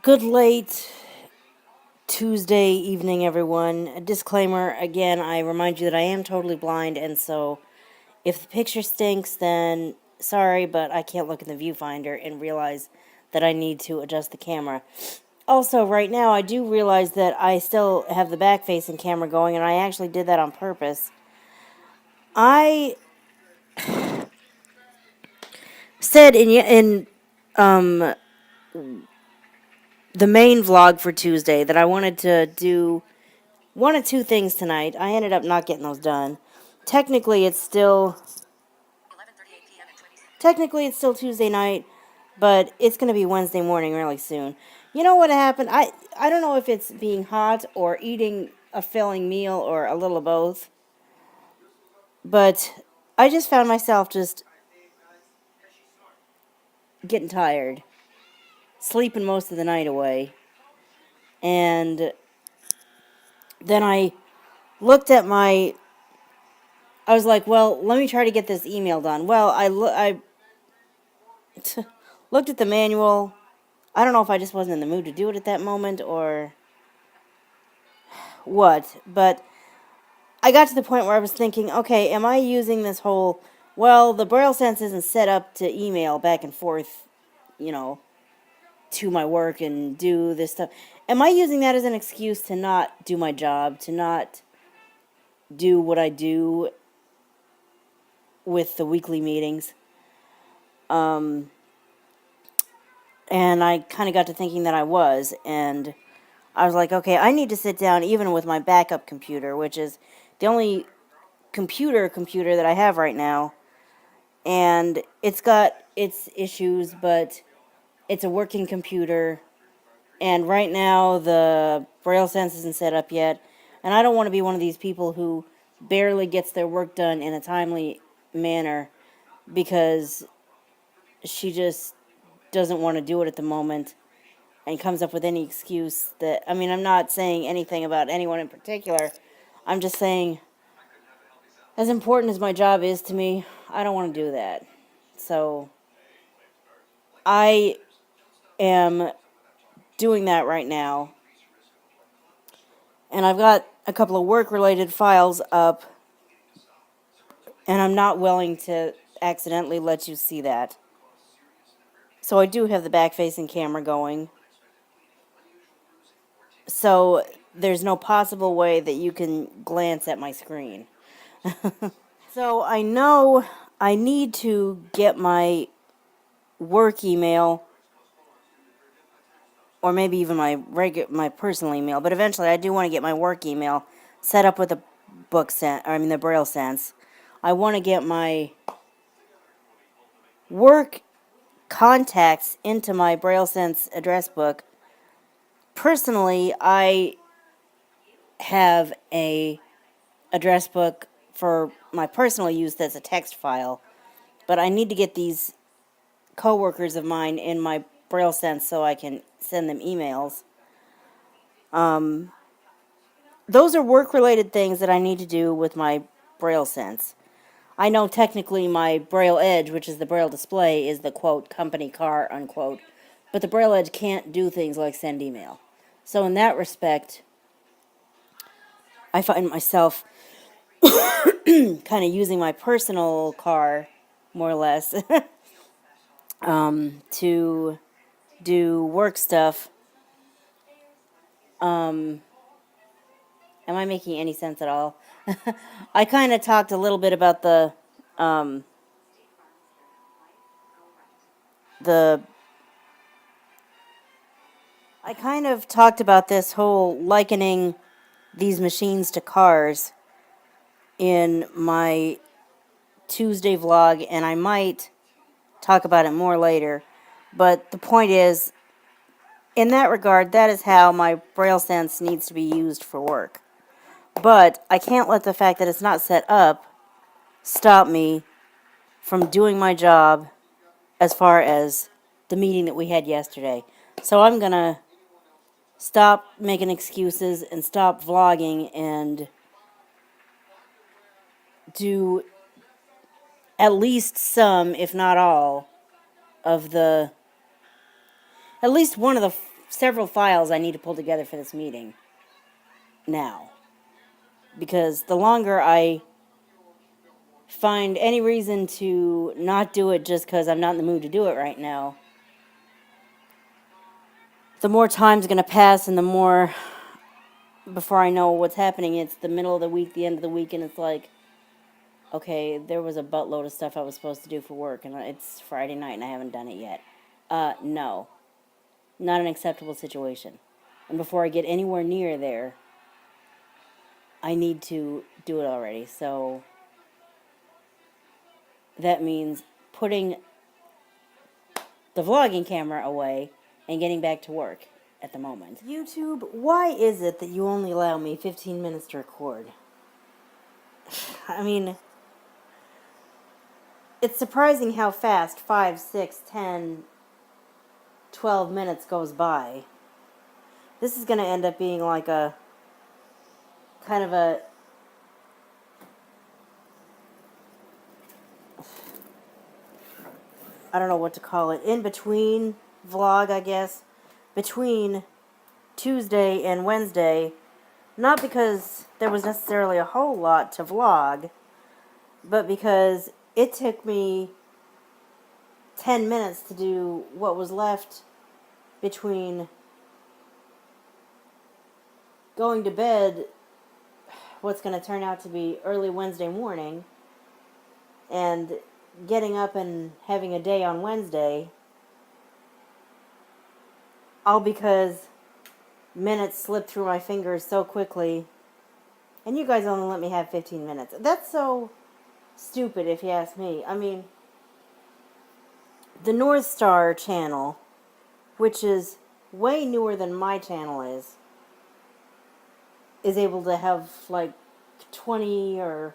Good late Tuesday evening, everyone. A disclaimer again, I remind you that I am totally blind, and so if the picture stinks, then sorry, but I can't look in the viewfinder and realize that I need to adjust the camera. Also, right now, I do realize that I still have the back facing camera going, and I actually did that on purpose. I said in the main vlog for Tuesday that I wanted to do one of two things tonight. I ended up not getting those done. Technically, it's still technically it's still Tuesday night, but it's going to be Wednesday morning really soon. You know what happened? I don't know if it's being hot or eating a filling meal or a little of both, but I just found myself just getting tired, sleeping most of the night away. And then I was like, well, let me try to get this email done. Well, I looked at the manual. I don't know if I just wasn't in the mood to do it at that moment or what, but I got to the point where I was thinking, okay, am I using this whole, well, the Braille Sense isn't set up to email back and forth, you know, to my work and do this stuff. Am I using that as an excuse to not do my job, to not do what I do with the weekly meetings? And I kind of got to thinking that I was, and I was like, okay, I need to sit down even with my backup computer, which is the only computer that I have right now, and it's got its issues, but it's a working computer, and right now the Braille Sense isn't set up yet, and I don't want to be one of these people who barely gets their work done in a timely manner because she just doesn't want to do it at the moment and comes up with any excuse that, I mean, I'm not saying anything about anyone in particular. I'm just saying, as important as my job is to me, I don't want to do that. So I am doing that right now. And I've got a couple of work related files up, and I'm not willing to accidentally let you see that. So I do have the back facing camera going. So there's no possible way that you can glance at my screen. So I know I need to get my work email, or maybe even my personal email, but eventually I do want to get my work email set up with the the Braille Sense. I want to get my work contacts into my Braille Sense address book. Personally, I have a address book for my personal use that's a text file, but I need to get these coworkers of mine in my Braille Sense so I can send them emails. Those are work-related things that I need to do with my Braille Sense. I know technically my Braille Edge, which is the Braille display, is the quote company car unquote, but the Braille Edge can't do things like send email. So in that respect, I find myself kind of using my personal car, more or less, to do work stuff. Am I making any sense at all? I kind of talked a little bit about um, the. I kind of talked about this whole likening these machines to cars in my Tuesday vlog, and I might talk about it more later. But the point is, in that regard, that is how my Braille Sense needs to be used for work. But I can't let the fact that it's not set up stop me from doing my job as far as the meeting that we had yesterday. So I'm going to stop making excuses and stop vlogging and do at least some, if not all, of the, at least one of the several files I need to pull together for this meeting now. Because the longer I find any reason to not do it just because I'm not in the mood to do it right now, the more time's going to pass and the more, before I know what's happening, it's the middle of the week, the end of the week, and it's like, okay, there was a buttload of stuff I was supposed to do for work, and it's Friday night and I haven't done it yet. No. Not an acceptable situation. And before I get anywhere near there, I need to do it already. So that means putting the vlogging camera away and getting back to work at the moment. YouTube, why is it that you only allow me 15 minutes to record? I mean, it's surprising how fast 5, 6, 10, 12 minutes goes by. This is going to end up being like a kind of a I don't know what to call it, in between vlog, I guess, between Tuesday and Wednesday, not because there was necessarily a whole lot to vlog, but because it took me 10 minutes to do what was left between going to bed, what's going to turn out to be early Wednesday morning, and getting up and having a day on Wednesday, all because minutes slipped through my fingers so quickly, and you guys only let me have 15 minutes. That's so stupid if you ask me. I mean, the North Star channel, which is way newer than my channel is able to have like 20 or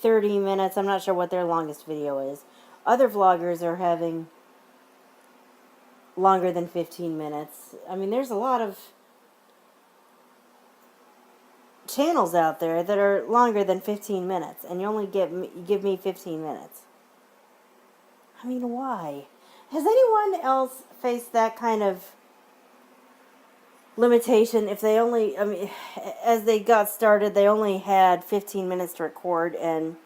30 minutes. I'm not sure what their longest video is. Other vloggers are having longer than 15 minutes. I mean, there's a lot of channels out there that are longer than 15 minutes, and you only give me 15 minutes. I mean, why? Has anyone else faced that kind of limitation? If they only, I mean, as they got started, they only had 15 minutes to record, and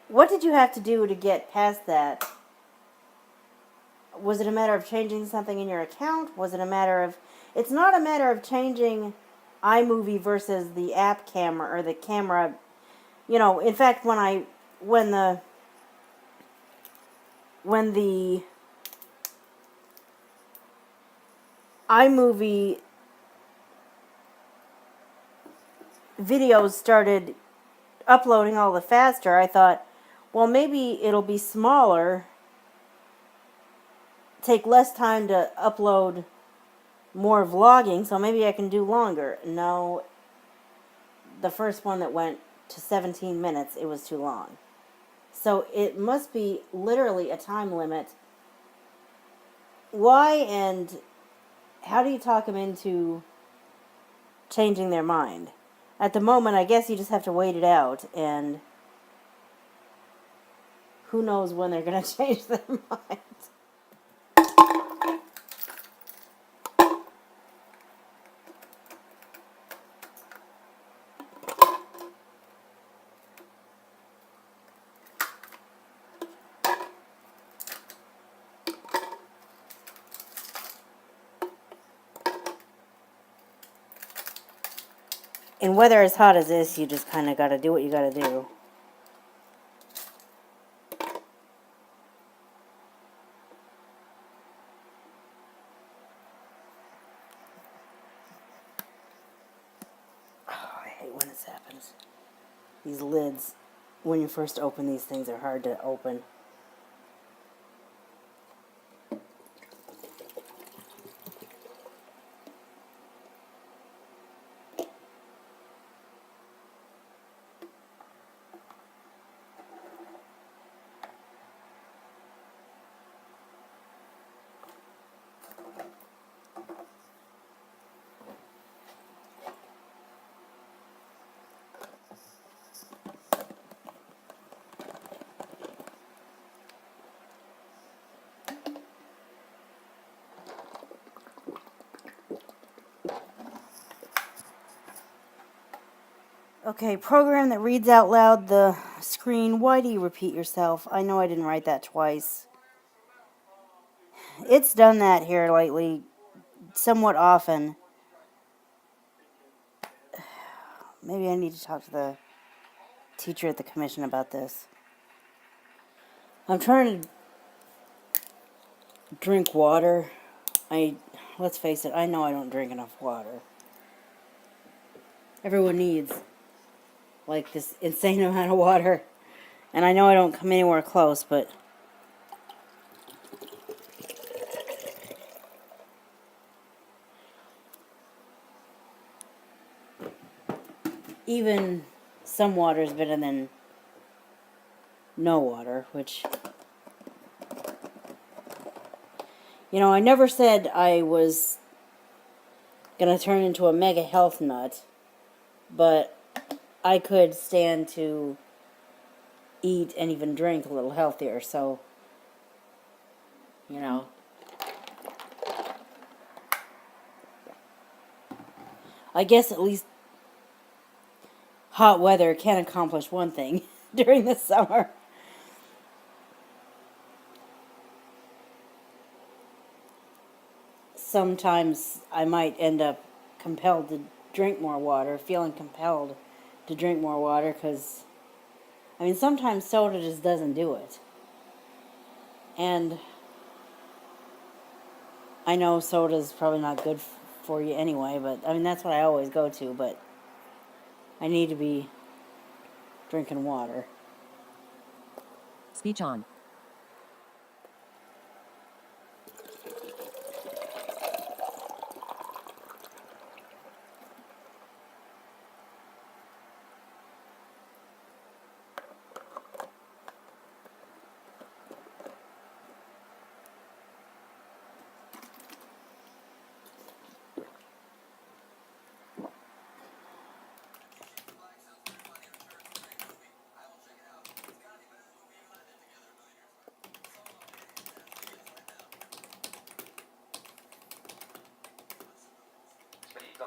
what did you have to do to get past that? Was it a matter of changing something in your account? Was it a matter of... It's not a matter of changing iMovie versus the app camera, or the camera... You know, in fact, when the iMovie videos started uploading all the faster, I thought, well, maybe it'll be smaller, take less time to upload more vlogging, so maybe I can do longer. No, the first one that went to 17 minutes, it was too long. So it must be literally a time limit. Why, and how do you talk them into changing their mind? At the moment, I guess you just have to wait it out, and who knows when they're going to change their mind. In weather as hot as this, you just kind of got to do what you got to do. Oh, I hate when this happens. These lids, when you first open these things, are hard to open. Okay, program that reads out loud the screen. Why do you repeat yourself? I know I didn't write that twice. It's done that here lately, somewhat often. Maybe I need to talk to the teacher at the commission about this. I'm trying to drink water. Let's face it, I know I don't drink enough water. Everyone needs, like, this insane amount of water. And I know I don't come anywhere close, but even some water is better than no water, which, I never said I was gonna turn into a mega health nut, but I could stand to eat and even drink a little healthier, so, I guess at least hot weather can accomplish one thing during the summer. Sometimes I might end up compelled to drink more water, feeling compelled to drink more water, because, sometimes soda just doesn't do it. And I know soda's probably not good for you anyway, but, that's what I always go to, but I need to be drinking water. Speech on.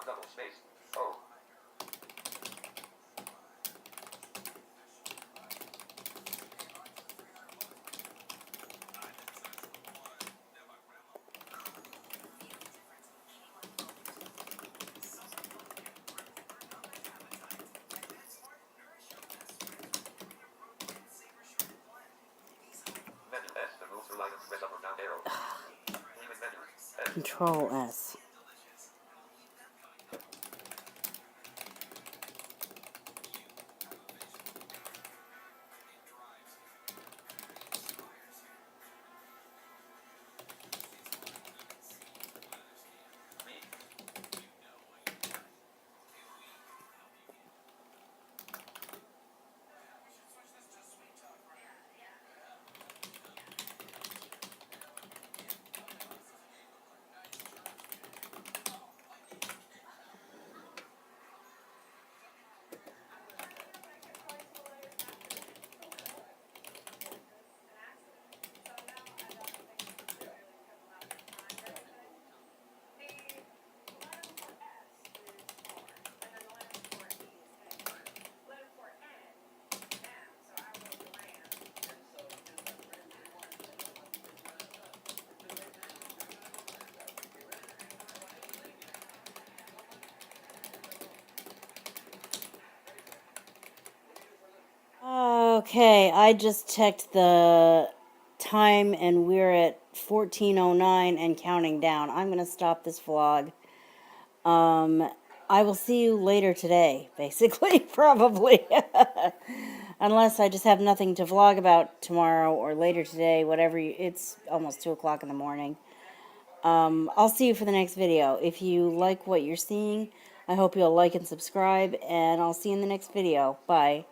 Double space. Oh. Menu S to move through items, press up or down arrow. Leave it menu. S. Control S. Okay, I just checked the time and we're at 14:09 and counting down. I'm going to stop this vlog. I will see you later today, basically, probably. Unless I just have nothing to vlog about tomorrow or later today, whatever. It's almost 2 o'clock in the morning. I'll see you for the next video. If you like what you're seeing, I hope you'll like and subscribe, and I'll see you in the next video. Bye.